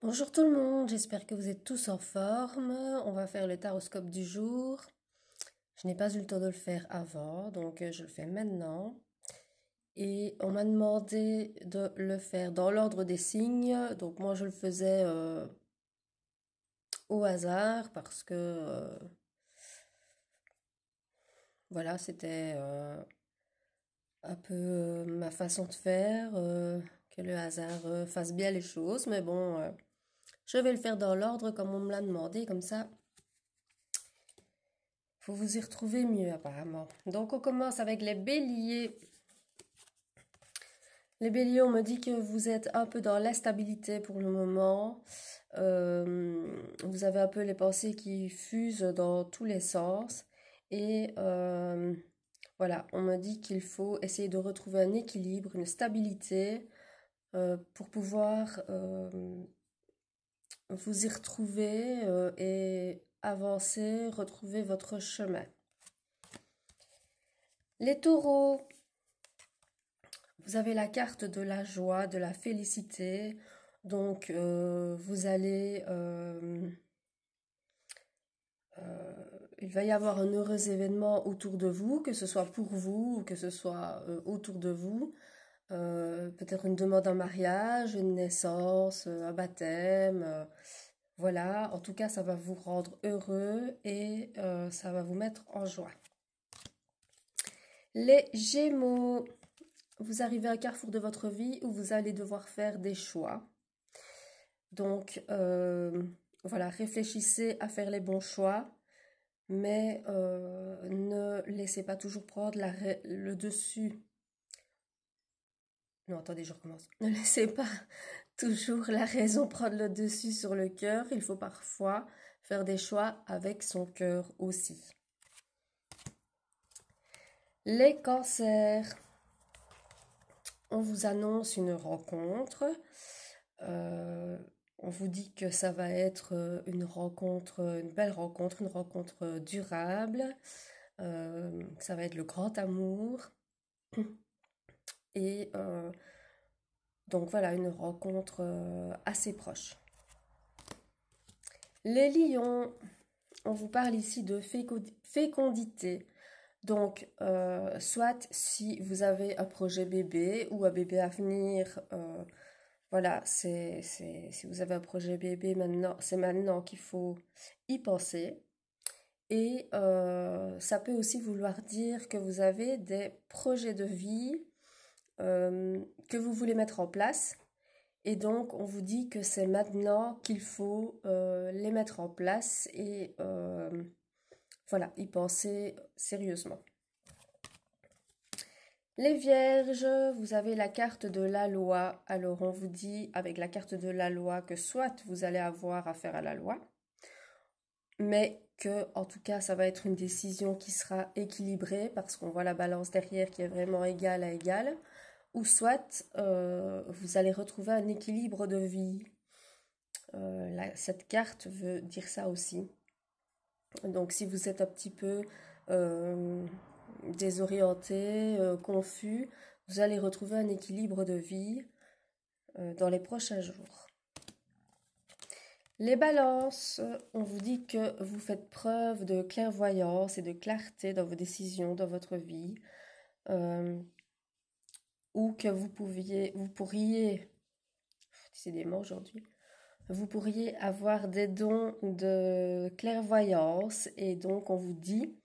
Bonjour tout le monde, j'espère que vous êtes tous en forme. On va faire le taroscope du jour. Je n'ai pas eu le temps de le faire avant, donc je le fais maintenant. Et on m'a demandé de le faire dans l'ordre des signes, donc moi je le faisais au hasard parce que voilà, c'était un peu ma façon de faire, que le hasard fasse bien les choses. Mais bon, je vais le faire dans l'ordre comme on me l'a demandé, comme ça faut vous y retrouver mieux apparemment. Donc on commence avec les béliers. Les béliers, on me dit que vous êtes un peu dans l'instabilité pour le moment. Vous avez un peu les pensées qui fusent dans tous les sens. Et voilà, on me dit qu'il faut essayer de retrouver un équilibre, une stabilité pour pouvoir vous y retrouver et avancer, retrouver votre chemin. Les taureaux, vous avez la carte de la joie, de la félicité. Donc, vous allez... il va y avoir un heureux événement autour de vous, que ce soit pour vous ou que ce soit autour de vous. Peut-être une demande en mariage, une naissance, un baptême. Voilà, en tout cas, ça va vous rendre heureux et ça va vous mettre en joie. Les Gémeaux, vous arrivez à un carrefour de votre vie où vous allez devoir faire des choix. Donc, voilà, réfléchissez à faire les bons choix, mais ne laissez pas toujours prendre le dessus. Non, attendez, je recommence. Ne laissez pas toujours la raison prendre le dessus sur le cœur. Il faut parfois faire des choix avec son cœur aussi. Les cancers. On vous annonce une rencontre. On vous dit que ça va être une rencontre, une belle rencontre, une rencontre durable. Ça va être le grand amour. Et donc voilà, une rencontre assez proche. Les lions, on vous parle ici de fécondité. Donc, soit si vous avez un projet bébé ou un bébé à venir, voilà, si vous avez un projet bébé maintenant, c'est maintenant qu'il faut y penser. Et ça peut aussi vouloir dire que vous avez des projets de vie que vous voulez mettre en place. Et donc, on vous dit que c'est maintenant qu'il faut les mettre en place et voilà, y penser sérieusement. Les vierges, vous avez la carte de la loi. Alors, on vous dit avec la carte de la loi que soit vous allez avoir affaire à la loi, mais que, en tout cas, ça va être une décision qui sera équilibrée parce qu'on voit la balance derrière qui est vraiment égale à égale, ou soit vous allez retrouver un équilibre de vie. Cette carte veut dire ça aussi. Donc, si vous êtes un petit peu désorienté, confus, vous allez retrouver un équilibre de vie dans les prochains jours. Les balances, on vous dit que vous faites preuve de clairvoyance et de clarté dans vos décisions, dans votre vie, ou que vous pourriez, décidément aujourd'hui, vous pourriez avoir des dons de clairvoyance et donc on vous dit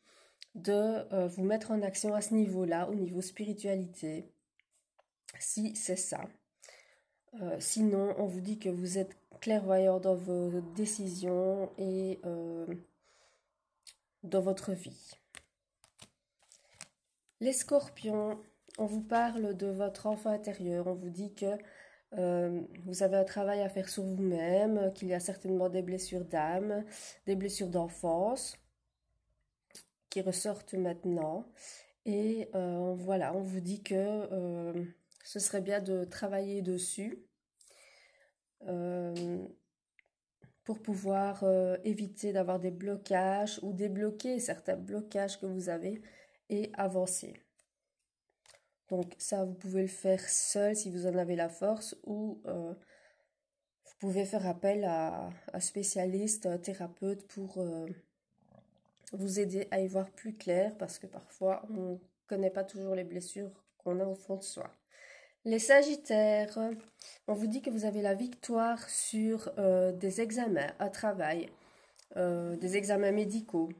de vous mettre en action à ce niveau-là, au niveau spiritualité, si c'est ça. Sinon, on vous dit que vous êtes clairvoyant dans vos décisions et dans votre vie. Les scorpions, on vous parle de votre enfant intérieur. On vous dit que vous avez un travail à faire sur vous-même, qu'il y a certainement des blessures d'âme, des blessures d'enfance qui ressortent maintenant. Et voilà, on vous dit que ce serait bien de travailler dessus pour pouvoir éviter d'avoir des blocages ou débloquer certains blocages que vous avez et avancer. Donc ça, vous pouvez le faire seul si vous en avez la force ou vous pouvez faire appel à un spécialiste, un thérapeute pour vous aider à y voir plus clair parce que parfois on ne connaît pas toujours les blessures qu'on a au fond de soi. Les Sagittaires, on vous dit que vous avez la victoire sur des examens à travail, des examens médicaux.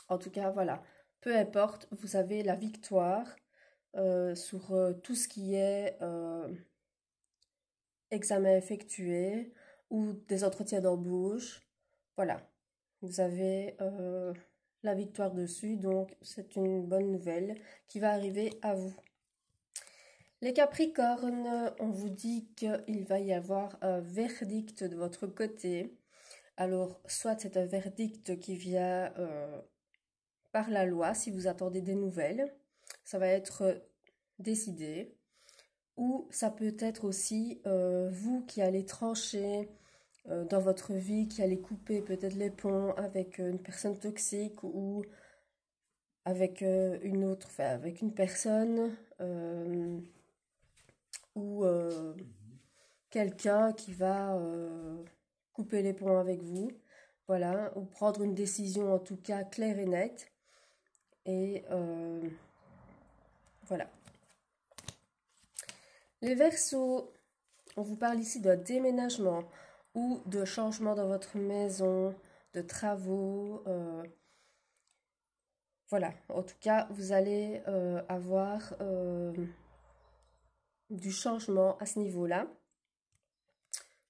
En tout cas, voilà, peu importe, vous avez la victoire sur tout ce qui est examen effectué ou des entretiens d'embauche. Voilà, vous avez la victoire dessus, donc c'est une bonne nouvelle qui va arriver à vous. Les Capricornes, on vous dit qu'il va y avoir un verdict de votre côté. Alors, soit c'est un verdict qui vient par la loi, si vous attendez des nouvelles, ça va être décidé. Ou ça peut être aussi vous qui allez trancher dans votre vie, qui allez couper peut-être les ponts avec une personne toxique ou avec une autre, enfin avec une personne ou quelqu'un qui va couper les ponts avec vous, voilà, ou prendre une décision en tout cas claire et nette. Et voilà. Les Verseaux, on vous parle ici d'un déménagement ou de changement dans votre maison, de travaux. Voilà, en tout cas, vous allez avoir du changement à ce niveau-là,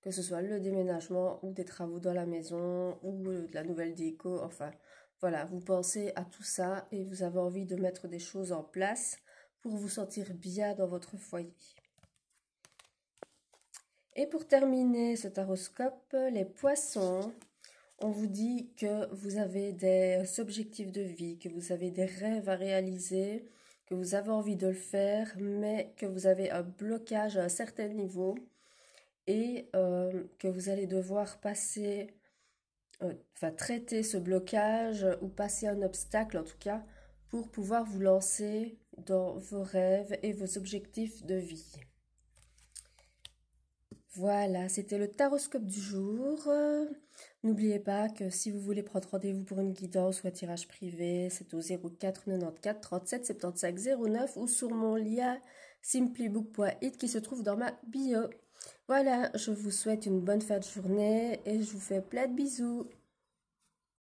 que ce soit le déménagement ou des travaux dans la maison ou de la nouvelle déco. Enfin, voilà, vous pensez à tout ça et vous avez envie de mettre des choses en place pour vous sentir bien dans votre foyer. Et pour terminer ce taroscope, les poissons, on vous dit que vous avez des objectifs de vie, que vous avez des rêves à réaliser, que vous avez envie de le faire, mais que vous avez un blocage à un certain niveau et que vous allez devoir passer, traiter ce blocage ou passer un obstacle en tout cas pour pouvoir vous lancer dans vos rêves et vos objectifs de vie. Voilà, c'était le taroscope du jour. N'oubliez pas que si vous voulez prendre rendez-vous pour une guidance ou un tirage privé, c'est au 04 94 37 75 09 ou sur mon lien simplybook.it qui se trouve dans ma bio. Voilà, je vous souhaite une bonne fin de journée et je vous fais plein de bisous.